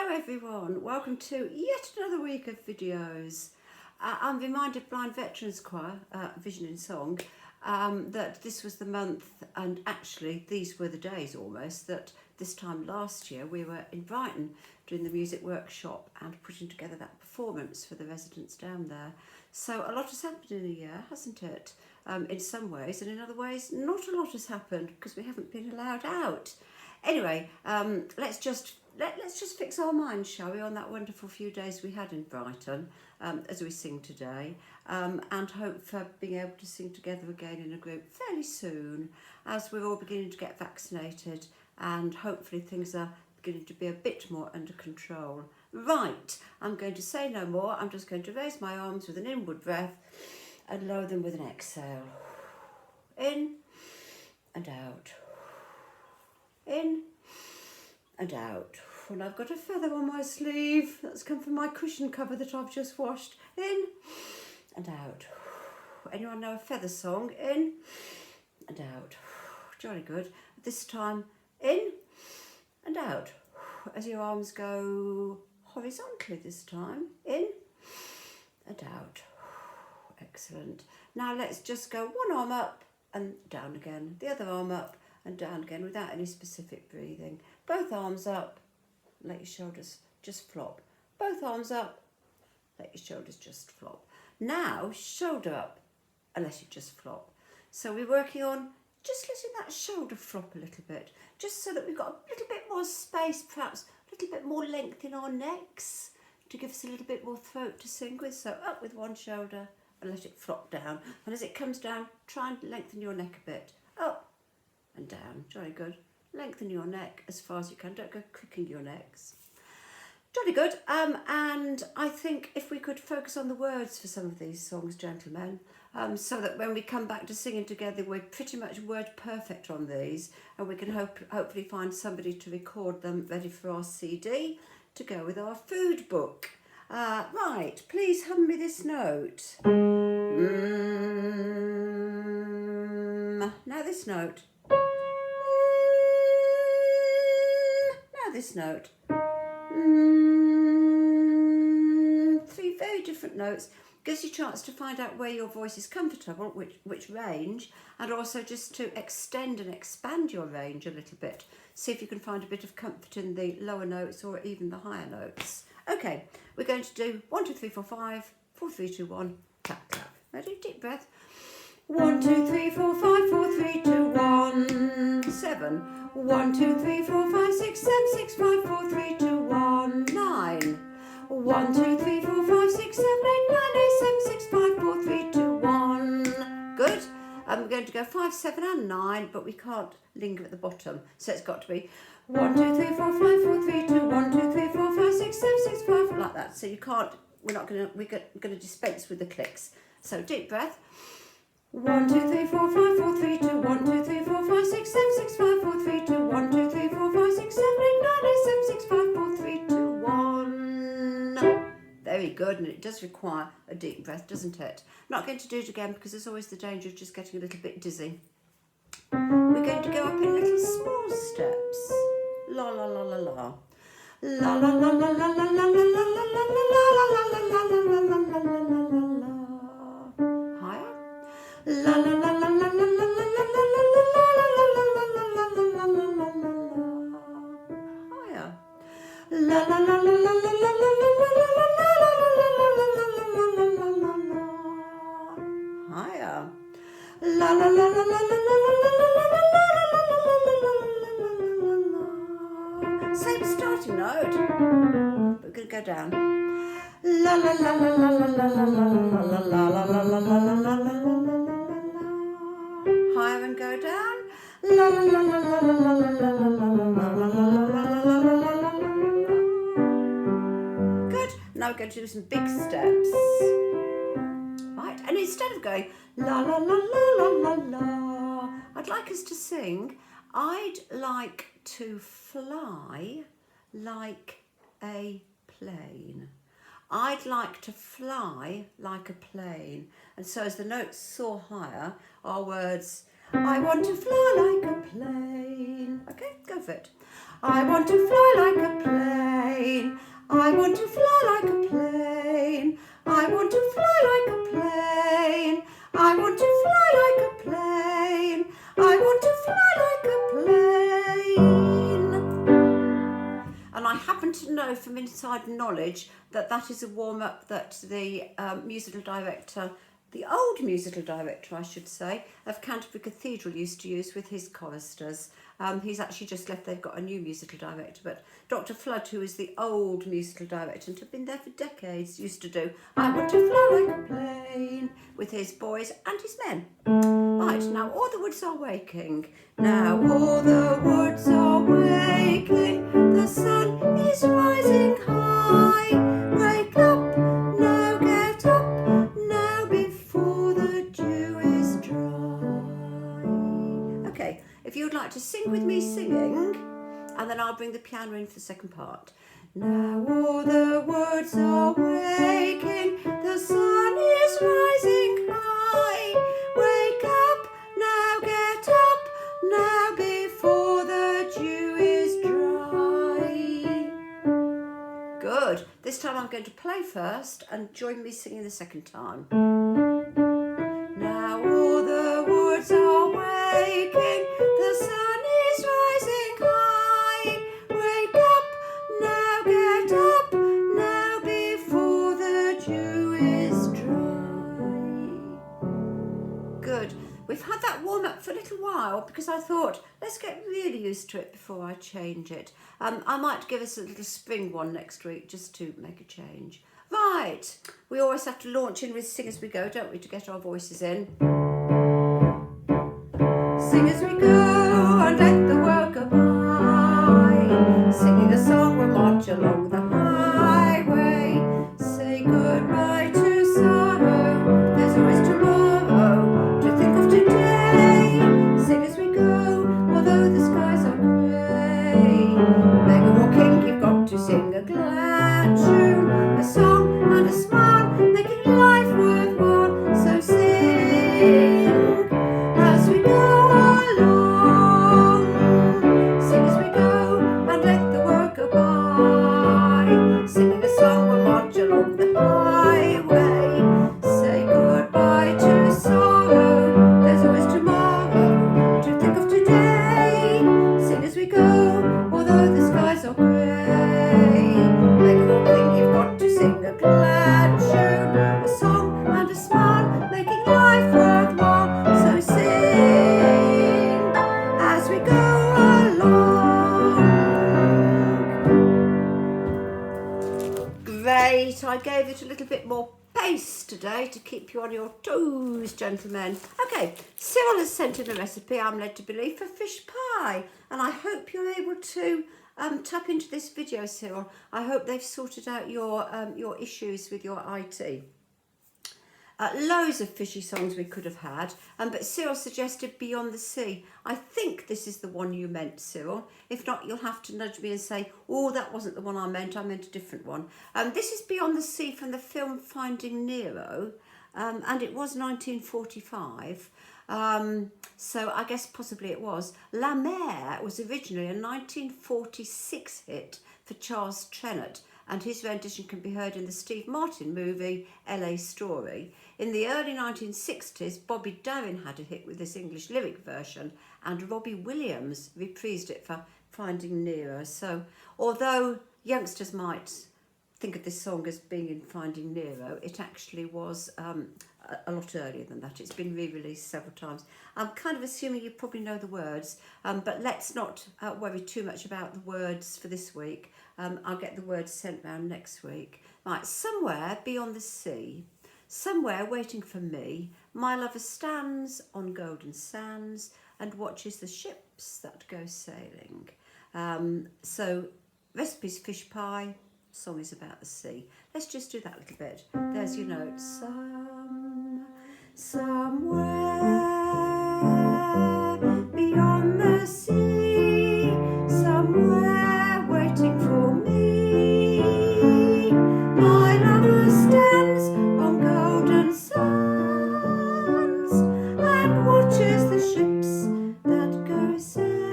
Hello everyone, welcome to yet another week of videos. I'm reminded Blind Veterans Choir, Vision in Song, that this was the month, and actually these were the days almost, that this time last year we were in Brighton doing the music workshop and putting together that performance for the residents down there. So a lot has happened in a year, hasn't it? In some ways, and in other ways not a lot has happened because we haven't been allowed out. Anyway, let's just fix our minds, shall we, on that wonderful few days we had in Brighton as we sing today, and hope for being able to sing together again in a group fairly soon as we're all beginning to get vaccinated and hopefully things are beginning to be a bit more under control. Right, I'm going to say no more. I'm just going to raise my arms with an inward breath and lower them with an exhale. In and out. In and out. And I've got a feather on my sleeve that's come from my cushion cover that I've just washed. In and out. Anyone know a feather song? In and out. Jolly good. This time in and out. As your arms go horizontally this time. In and out. Excellent. Now let's just go one arm up and down again. The other arm up and down again without any specific breathing. Both arms up, let your shoulders just flop. Both arms up, let your shoulders just flop. Now, shoulder up, and let it just flop. So we're working on just letting that shoulder flop a little bit, just so that we've got a little bit more space, perhaps a little bit more length in our necks to give us a little bit more throat to sing with. So up with one shoulder and let it flop down. And as it comes down, try and lengthen your neck a bit. Up and down, jolly good. Lengthen your neck as far as you can, don't go cricking your necks. Jolly good, and I think if we could focus on the words for some of these songs, gentlemen, so that when we come back to singing together, we're pretty much word perfect on these, and we can hopefully find somebody to record them ready for our CD to go with our food book. Right, please hum me this note. Now this note. This note. Three very different notes. Gives you a chance to find out where your voice is comfortable, which range, and also just to extend and expand your range a little bit. See if you can find a bit of comfort in the lower notes or even the higher notes. Okay, we're going to do 1, 2, 3, 4, 5, 4, 3, 2, 1, clap, clap. Ready? Deep breath. 1, 2, 3, 4, 5, 4, 3, 2, 1, 7. 1, 2, 3, 4, 5, 6, 7, 6, 5, 4, 3, 2, 1, 9. 1, 2, 3, 4, 5, 6, 7, 8, 9, 8, 7, 6, 5, 4, 3, 2, 1. Good. We're going to go 5, 7 and 9, but we can't linger at the bottom. So it's got to be 1, 2, 3, 4, 5, 4, 3, 2, 1, 2, 3, 4, 5, 6, 7, 6, 5, like that. So you can't, we're going to dispense with the clicks. So deep breath. 1, 2, 3, 4, 5, 4, 3, 2, 1, 2, 3, 4, 5, 6, 7, 6, 5, 4, 3, 2, 1, 2, 3, 4, 5, 6, 7, 8, 9, 8, 7, 6, 5, 4, 3, 2, 1. Very good, and it does require a deep breath, doesn't it? Not going to do it again because there's always the danger of just getting a little bit dizzy. We're going to go up in little small steps. La la la la la. La la la la la la la la la la la la la la la la la. Higher. La la la la la la la la la la la la la la la. Higher. La la la la la la la la la la la. Higher. La la la la la la la la la. Same starting note. We're going to go down. La la la la la la la la la la la la la la la. Higher and go down. La la la la la la la la la la. Good. Now we're going to do some big steps. Right, and instead of going la la la la la la la, I'd like us to sing, I'd like to fly like a plane. I'd like to fly like a plane. And so as the notes soar higher, our words, I want to fly like a plane. Okay, go for it. I want to fly like a plane. I want to fly like a plane. I want to fly like a plane. I want to fly like a plane. I want to fly like a plane. And I happen to know from inside knowledge that that is a warm-up that the musical director, the old musical director I should say, of Canterbury Cathedral used to use with his choristers. He's actually just left, they've got a new musical director, but Dr. Flood, who is the old musical director and had been there for decades, used to do I want to fly like a plane with his boys and his men. Right, now all the woods are waking. Now all the woods are waking. The sun is rising high. Wake up, now get up, now before the dew is dry. Okay, if you would like to sing with me singing, and then I'll bring the piano in for the second part. Now all the woods are waking, the sun is rising high. Wake up, now get up, now before the dew is dry. Good. This time I'm going to play first and join me singing the second time. Now all the woods are waking, the sun is rising high. Wake up, now get up, now before the dew is dry. Good. We've had that warm up for a little while because I thought, let's get really used to it before I change it. I might give us a little spring one next week just to make a change. Right, we always have to launch in with Sing As We Go, don't we, to get our voices in. Sing as we go and let the world go by. Singing a song we'll march along the highway. Say goodbye to sorrow, there's always tomorrow to think of today. Sing as we go, although the skies are grey. Beggar walking, you've got to sing a glad tune, a song and a smile, making life worthwhile. So sing as we go along. Sing as we go and let the world go by. Singing a song we'll march along the highway. Say goodbye to sorrow, there's always tomorrow to think of today. Sing as we go, although the skies are grey. Make a walking, you've got to sing a glad tune, a song and a smile, making life worthwhile. So sing as we go along. Great, I gave it a little bit more pace today to keep you on your toes, gentlemen. Okay, Cyril has sent in a recipe, I'm led to believe, for fish pie, and I hope you're able to tap into this video, Cyril. I hope they've sorted out your issues with your IT. Loads of fishy songs we could have had, but Cyril suggested Beyond the Sea. I think this is the one you meant, Cyril. If not, you'll have to nudge me and say, oh, that wasn't the one I meant a different one. This is Beyond the Sea from the film Finding Nemo, and it was 1945. So I guess possibly it was. La Mer was originally a 1946 hit for Charles Trennett, and his rendition can be heard in the Steve Martin movie LA Story. In the early 1960s, Bobby Darin had a hit with this English lyric version, and Robbie Williams reprised it for Finding Nemo. So although youngsters might think of this song as being in Finding Nemo, it actually was a lot earlier than that. It's been re-released several times. I'm kind of assuming you probably know the words, but let's not worry too much about the words for this week. I'll get the words sent round next week. Right, somewhere beyond the sea, somewhere waiting for me, my lover stands on golden sands and watches the ships that go sailing. So recipes fish pie, song is about the sea. Let's just do that a little bit. There's your note. Somewhere beyond the sea, somewhere waiting for me, my lover stands on golden sands and watches the ships that go sailing.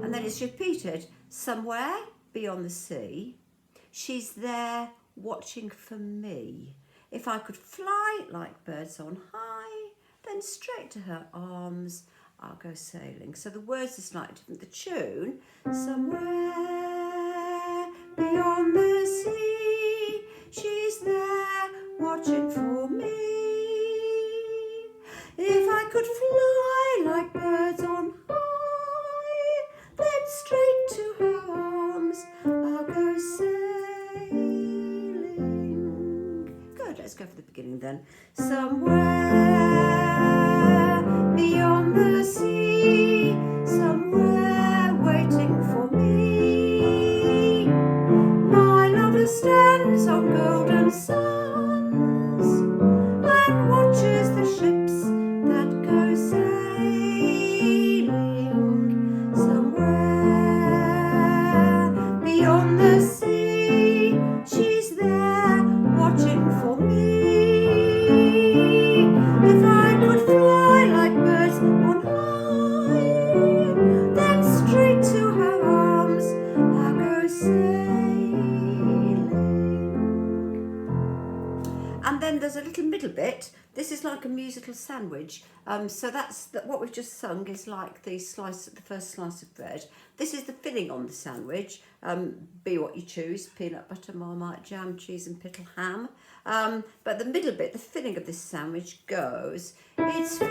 And then it's repeated. Somewhere beyond the sea, she's there watching for me. If I could fly like birds on high, then straight to her arms I'll go sailing. So the words are slightly different. The tune, somewhere beyond the sea, she's there watching for me. If I could fly like birds on high, then straight to her arms I'll go sailing. Good, let's go for the beginning then. Somewhere beyond the sea, somewhere waiting for me, my lover stands on golden sands and watches the ships that go sailing. Somewhere beyond the sea, she's there watching for me. If I could fly like birds on high, then straight to her arms I'll go sailing. And then there's a little middle bit. This is like a musical sandwich. So that's what we've just sung is like the first slice of bread. This is the filling on the sandwich. Be what you choose: peanut butter, Marmite jam, cheese and pickle ham. But the middle bit, the filling of this sandwich goes, it's far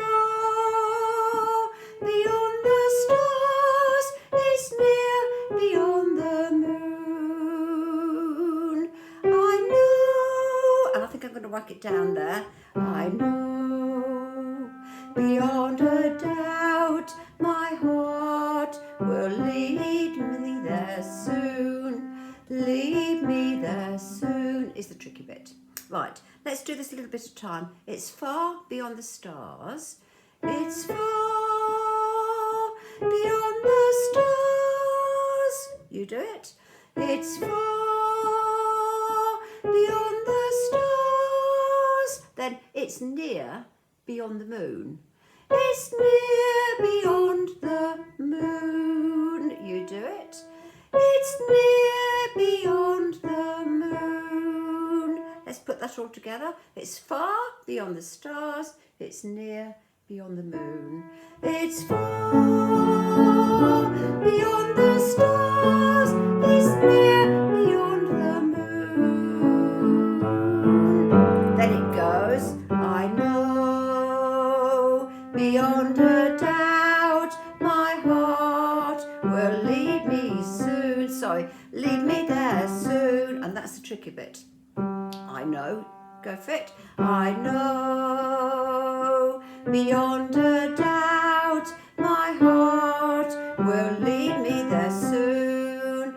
beyond the stars, it's near beyond the moon. I know, and I think I'm going to whack it down there. I know, beyond a doubt, my heart will lead me there soon. Lead me there soon is the tricky bit. Right, let's do this a little bit of time. It's far beyond the stars. It's far beyond the stars. You do it. It's far beyond the stars. Then it's near beyond the moon. It's near beyond the moon. You do it. It's near beyond the moon. Let's put that all together. It's far beyond the stars. It's near beyond the moon. It's far beyond the stars. It's near beyond the moon. Then it goes, I know, beyond a doubt, my heart will lead me soon. Sorry, lead me there soon. And that's the tricky bit. I know, go for it. I know, beyond a doubt, my heart will lead me there soon.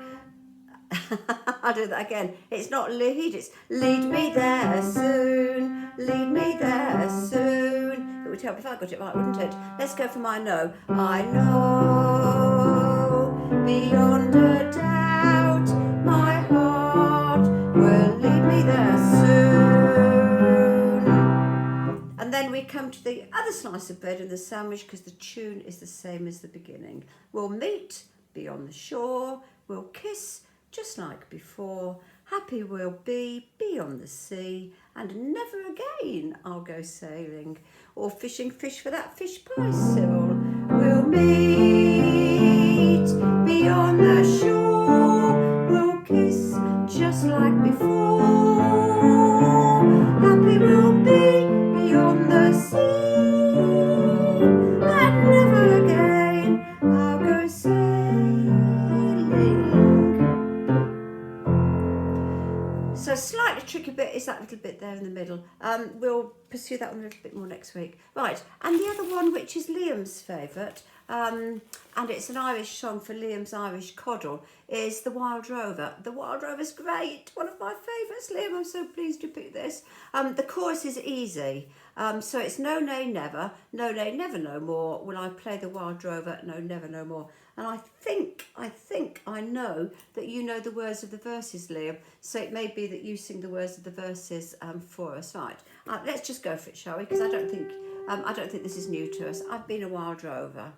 I'll do that again. It's not lead, it's lead me there soon. Lead me there soon. It would help if I got it right, wouldn't it? Let's go for my know. I know, beyond a doubt, my heart will lead me there soon. And then we come to the other slice of bread in the sandwich because the tune is the same as the beginning. We'll meet beyond the shore, we'll kiss just like before, happy we'll be beyond the sea, and never again I'll go sailing or fishing fish for that fish pie, Cyril. We'll meet beyond the shore, we'll kiss just like before, happy we'll be beyond the sea, and never again I'll go sailing. So slightly tricky bit is that little bit there in the middle. We'll pursue that one a little bit more next week. Right, and the other one, which is Liam's favourite, and it's an Irish song for Liam's Irish coddle, is The Wild Rover. The Wild Rover's great, one of my favourites, Liam, I'm so pleased you picked this. The chorus is easy, so it's no, nay, never, no, no more, will I play the Wild Rover, no, never, no more. And I think I know that you know the words of the verses, Liam, so it may be that you sing the words of the verses for us. Right, let's just go for it, shall we? Because I don't think this is new to us. I've been a wild rover.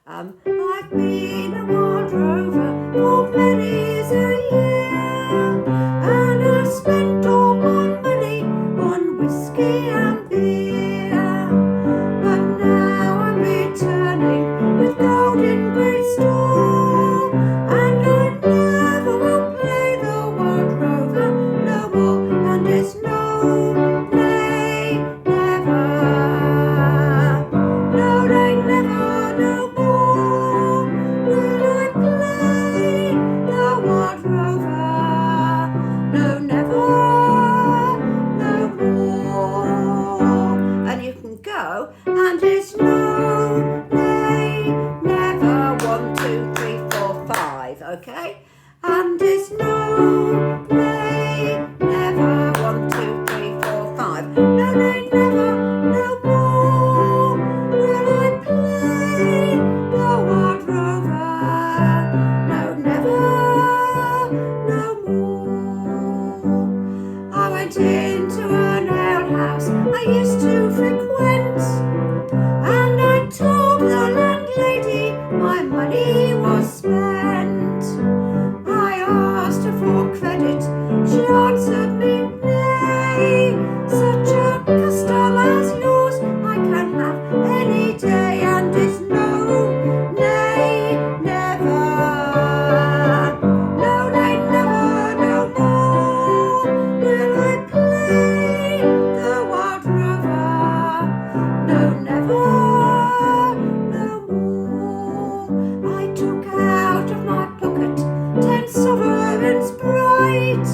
I've been a wild rover. okay? And it's no, nay, never, 1, 2, 3, 4, 5. No, nay, never, no more will I play the Wild Rover. No, never, no more. I went into an alehouse I used to frequent, and I told the landlady my money was spent. I asked her for credit, she answered me nay. Such a custom as yours I can have any day, and it's no, nay, never. No, nay, never, no more will I play the Wild Rover. No, never, no more. I took out of my pocket 10 sovereigns bright,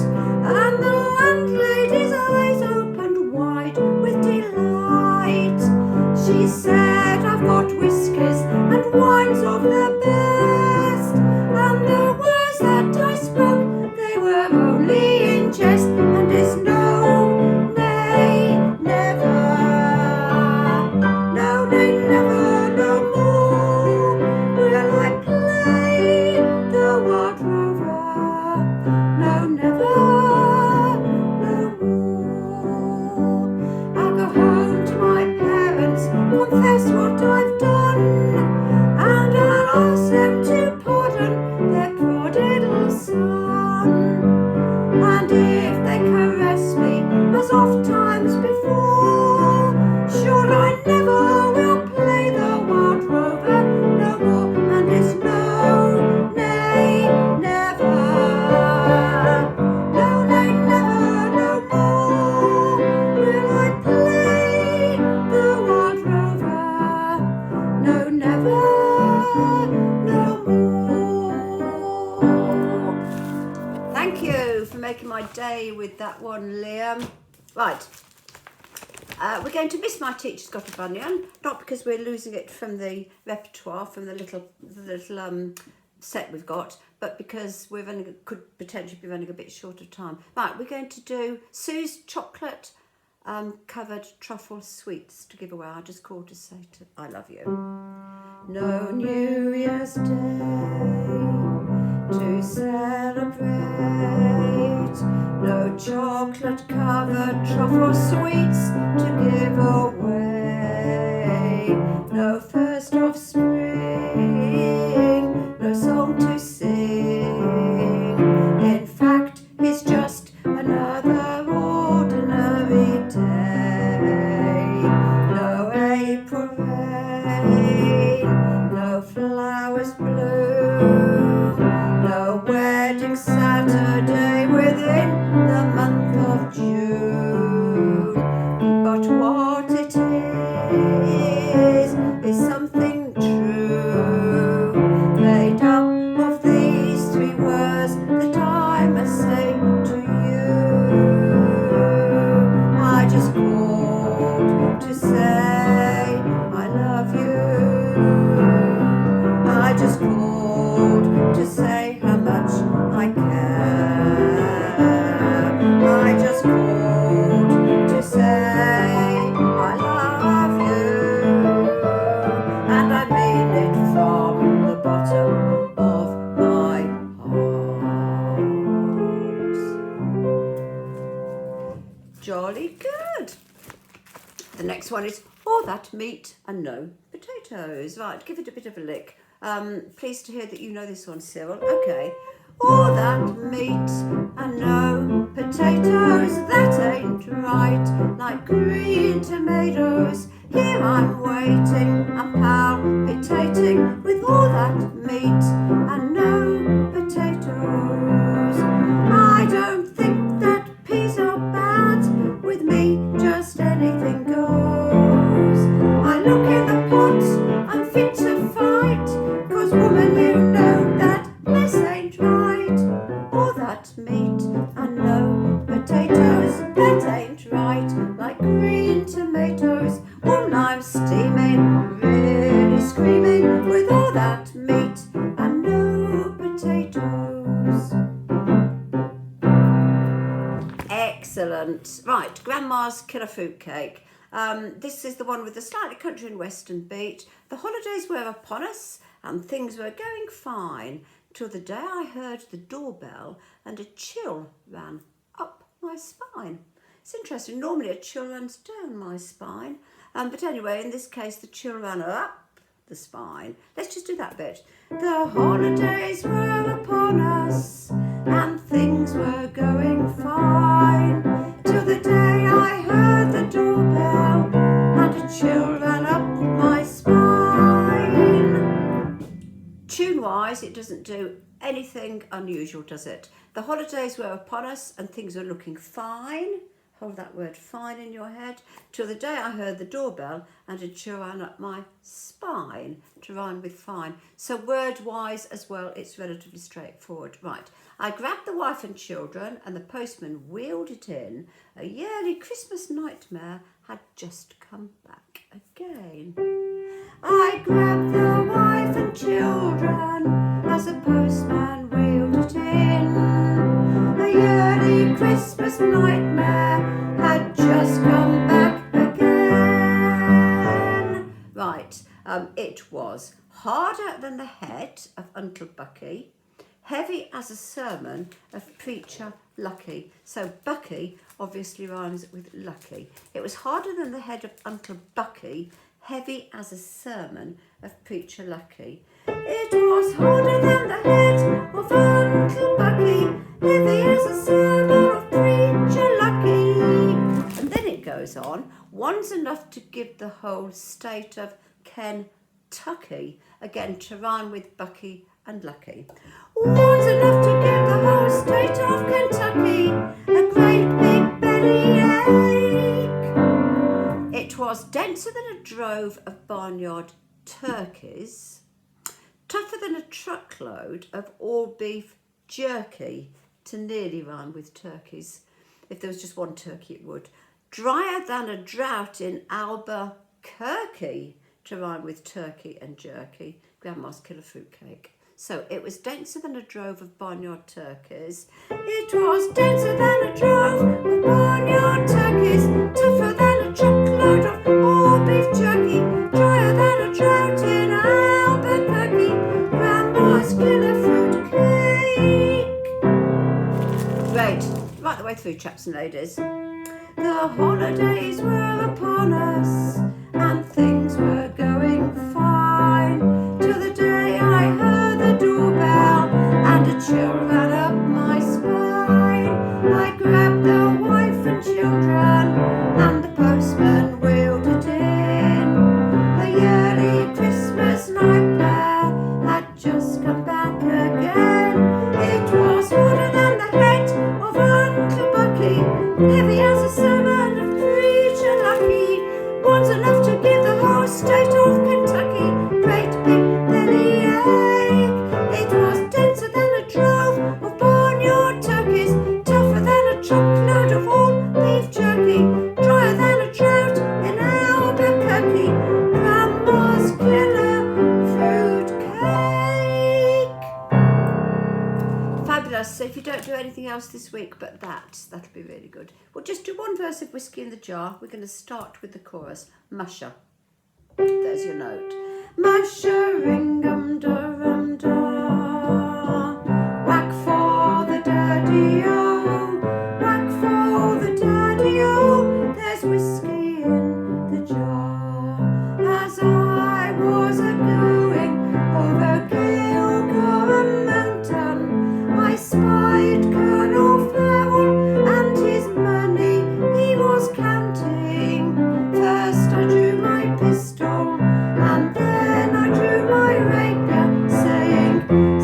and the landlady's eyes opened wide with delight. She said, I've got whiskies and wines of the best, and the words that I spoke, they were only in jest, and it's no, nay, never. No, nay, never, no more will I play the Wild Rover. No, never, no more. I'll go home to my parents, confess what I've done, and I'll ask them to pardon their prodigal son. And if they caress me as oft times before, sure I never will play the Wild Rover no more. And it's no, nay, never. No, nay, never, no more will I play the Wild Rover. No, never, no more. Thank you for making my day with that one, Liam. Right. We're going to miss My Teacher's Got a Bunion, not because we're losing it from the repertoire, from the little set we've got, but because we're could potentially be running a bit short of time. Right, we're going to do Sue's chocolate covered truffle sweets to give away. I just called to say I love you. No New Year's Day to celebrate, no chocolate covered truffle sweets to give away, no first of spring, no song to sing. In fact, it's just another ordinary day. No April rain, no flowers bloom, no wedding Saturday within the month of June. But what it is something true, made up of these 3 words that I must say to you. I just called to say I love you. I just called to say how much I care. I just called to say I love you, and I mean it from the bottom of my heart. Jolly good. The next one is all that meat and no potatoes. Right, give it a bit of a lick. Pleased to hear that you know this one, Cyril. Okay. All that meat and no potatoes, that ain't right. Like green tomatoes, here I'm waiting, I'm palpitating with all that meat and no potatoes. I don't think that peas are bad, with me just anything goes. I look in the pot, I'm fit to fight, 'cause woman, you know that mess ain't right. All that meat and no potatoes, that ain't right. Like green tomatoes, when I'm steaming, really screaming with all that meat excellent. Right, Grandma's Killer Fruitcake. This is the one with the slightly country and western beat. The holidays were upon us and things were going fine till the day I heard the doorbell and a chill ran up my spine. It's interesting, normally a chill runs down my spine, but anyway, in this case the chill ran up the spine. Let's just do that bit. The holidays were upon us and things were going fine till the day I heard the doorbell and a chill ran up my spine. Tune-wise, it doesn't do anything unusual, does it? The holidays were upon us and things were looking fine. Hold that word fine in your head. Till the day I heard the doorbell and a chill ran up my spine, to rhyme with fine. So word-wise as well, it's relatively straightforward. Right, I grabbed the wife and children and the postman wheeled it in. A yearly Christmas nightmare had just come back again. I grabbed the wife and children as the postman wheeled it in. A yearly Christmas nightmare had just come back again. Right, it was harder than the head of Uncle Bucky, heavy as a sermon of Preacher Lucky. So Bucky obviously rhymes with lucky. It was harder than the head of Uncle Bucky, heavy as a sermon of Preacher Lucky. It was harder than the head of Uncle Bucky, heavy as a sermon of Preacher Lucky. And then it goes on, one's enough to give the whole state of Kentucky, again to rhyme with Bucky and Lucky. One's enough to give the whole state of Kentucky a great big bellyache. It was denser than a drove of barnyard turkeys, tougher than a truckload of all-beef jerky, to nearly rhyme with turkeys. If there was just one turkey, it would. Drier than a drought in Albuquerque, to rhyme with turkey and jerky. Grandma's Killer Fruitcake. So it was denser than a drove of barnyard turkeys. It was denser than a drove of barnyard turkeys, tougher than a truckload of all-beef jerky, drier than a drought in Albuquerque. Grandma's Killer Fruitcake. Great. Right the way through, chaps and ladies. The holidays were upon us and things were going fine till the day I heard the doorbell and a chill ran up my spine. I grabbed the wife and children and the postman wheeled it in. A yearly Christmas nightmare had just come back again. It was harder than the head of Uncle Bucky, heavy as a sermon of Preacher Lucky. One's enough to give the whole state of Kentucky great big bellyache. It was denser than a drove of barnyard turkeys, tougher than a truckload of all-beef jerky, drier than a drought in Albuquerque. Grandma's Killer Fruitcake. Fabulous. So if you don't do anything else this week but that'll be really good. We'll just do one verse of Whiskey in the Jar. We're going to start with the chorus. Musher. There's your note. Musher-ing-dum-da-rum-da. Whack for the daddy-o. Whack for the daddy-o. There's whiskey in the jar. As I was a-going over Gilgore Mountain, I spied Colonel Flowell and his money he was counting. First I drew my pistol and then I drew my rapier, saying,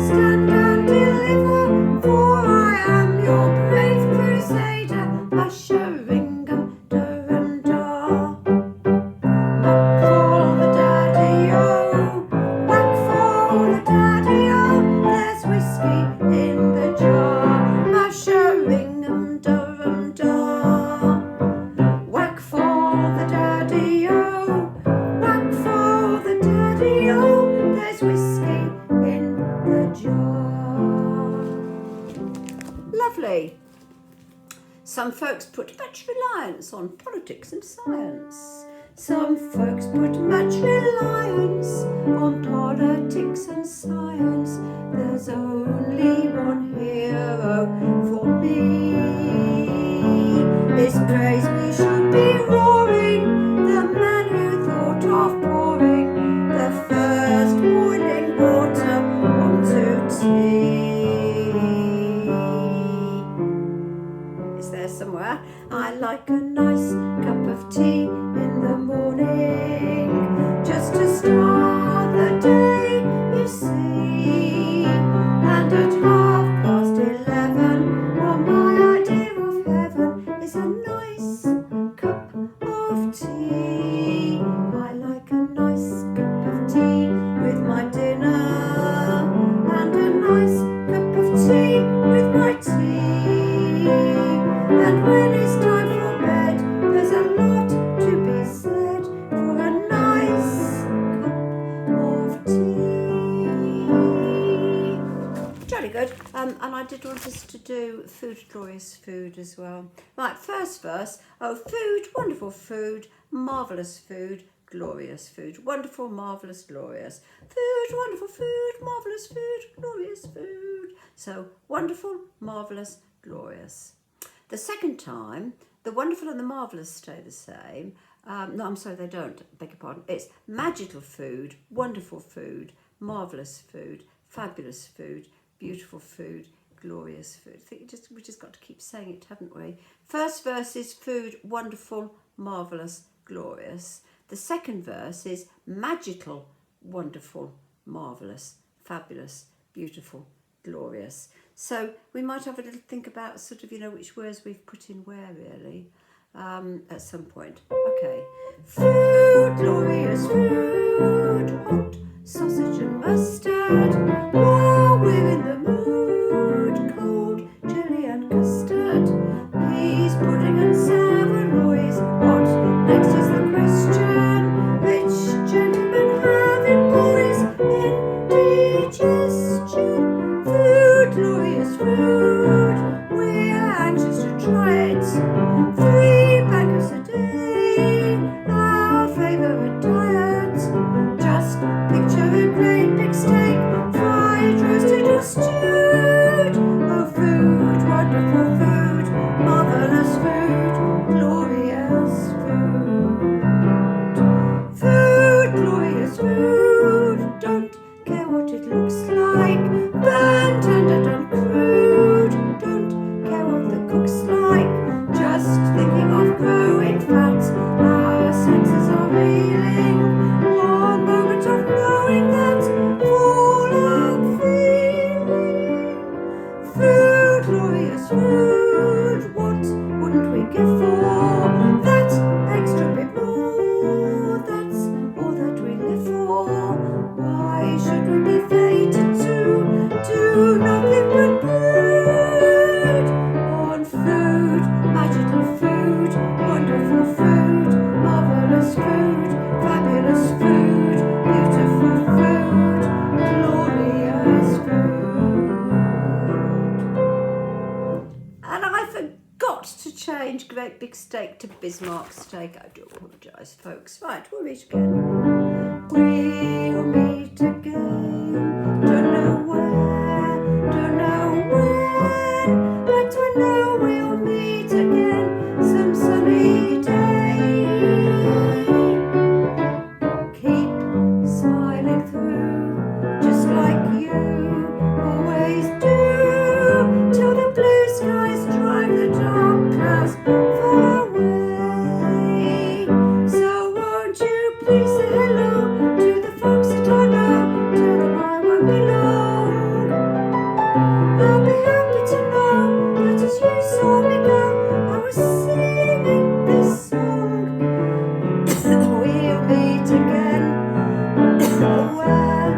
stand and deliver, for I am your brave crusader, Musher-ing-dum-da-rum-da. Whack for the daddy-o, whack for the daddy-o, there's whiskey in the jar, Musher-ing-dum-da-rum-da. Whack for the daddy-o, whack for the daddy-o, there's whiskey in the jar. Lovely. Some folks put much reliance on politics and science. Some folks put much reliance on politics and science. There's only one hero for me. His praise we should be roaring, the man who thought of pouring the first boiling water onto tea. Is there somewhere? I like a nice cup of tea in the morning, just to start the day, you see. And at 11:30, well, my idea of heaven is a nice cup of tea. I like a nice cup of tea with my dinner, and a nice cup of tea with my tea. And when it's time for bed, there's a lot to be said for a nice cup of tea. Jolly good. And I did want us to do food, glorious food as well. Right, first verse. Oh, food, wonderful food, marvellous food, glorious food. Wonderful, marvellous, glorious. Food, wonderful food, marvellous food, glorious food. So, wonderful, marvellous, glorious. The second time, the wonderful and the marvellous stay the same. No, I'm sorry, they don't. Beg your pardon. It's magical food, wonderful food, marvellous food, fabulous food, beautiful food, glorious food. I think we just got to keep saying it, haven't we? First verse is food, wonderful, marvellous, glorious. The second verse is magical, wonderful, marvellous, fabulous, beautiful, glorious. So we might have a little think about sort of, which words we've put in where really at some point. Okay. Food, glorious food, hot sausage and mustard. While we're in the mood, cold jelly and custard. Peas, pudding and Savoys. What next is the question? Which gentlemen have it, boys, indigestion? Food, glorious food, we're anxious to try it. 3 packets a day, our favourite diet. Just picture a great big steak, fried, roasted or stewed. Oh, food, wonderful food, marvellous food, glorious food. Food, glorious food, don't care what it looks like. Burnt, underdone, crude, don't care what the cook's like. Just thinking of growing fat, our senses are reeling. One moment of knowing that, full of feeling. Food, glorious food, what wouldn't we give for that extra bit more? That's all that we live for. Why should we be fated to do nothing but brood on food, magical food, wonderful food, marvellous food, fabulous food, beautiful food, glorious food. And I forgot to change great big steak to Bismarck steak. I do apologise, folks. Right, we'll meet again. We'll meet again. Don't know where, don't know when, but I know we'll meet again some sunny day. Keep smiling through, just like you always do, till the blue skies drive the dark clouds far away. So won't you please say hello to the folks that I know? Tell them I won't be long. I'll be happy to know that as you saw me go, I was singing this song. We'll meet again. Where?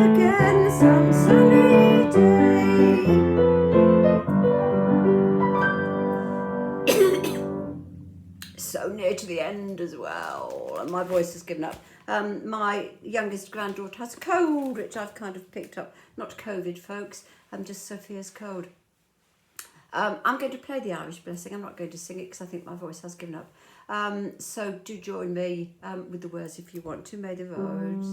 Again some sunny day. So near to the end as well, and my voice has given up. My youngest granddaughter has a cold, which I've kind of picked up. Not COVID, folks, just Sophia's cold. I'm going to play the Irish Blessing. I'm not going to sing it because I think my voice has given up. So do join me with the words if you want to. May the roads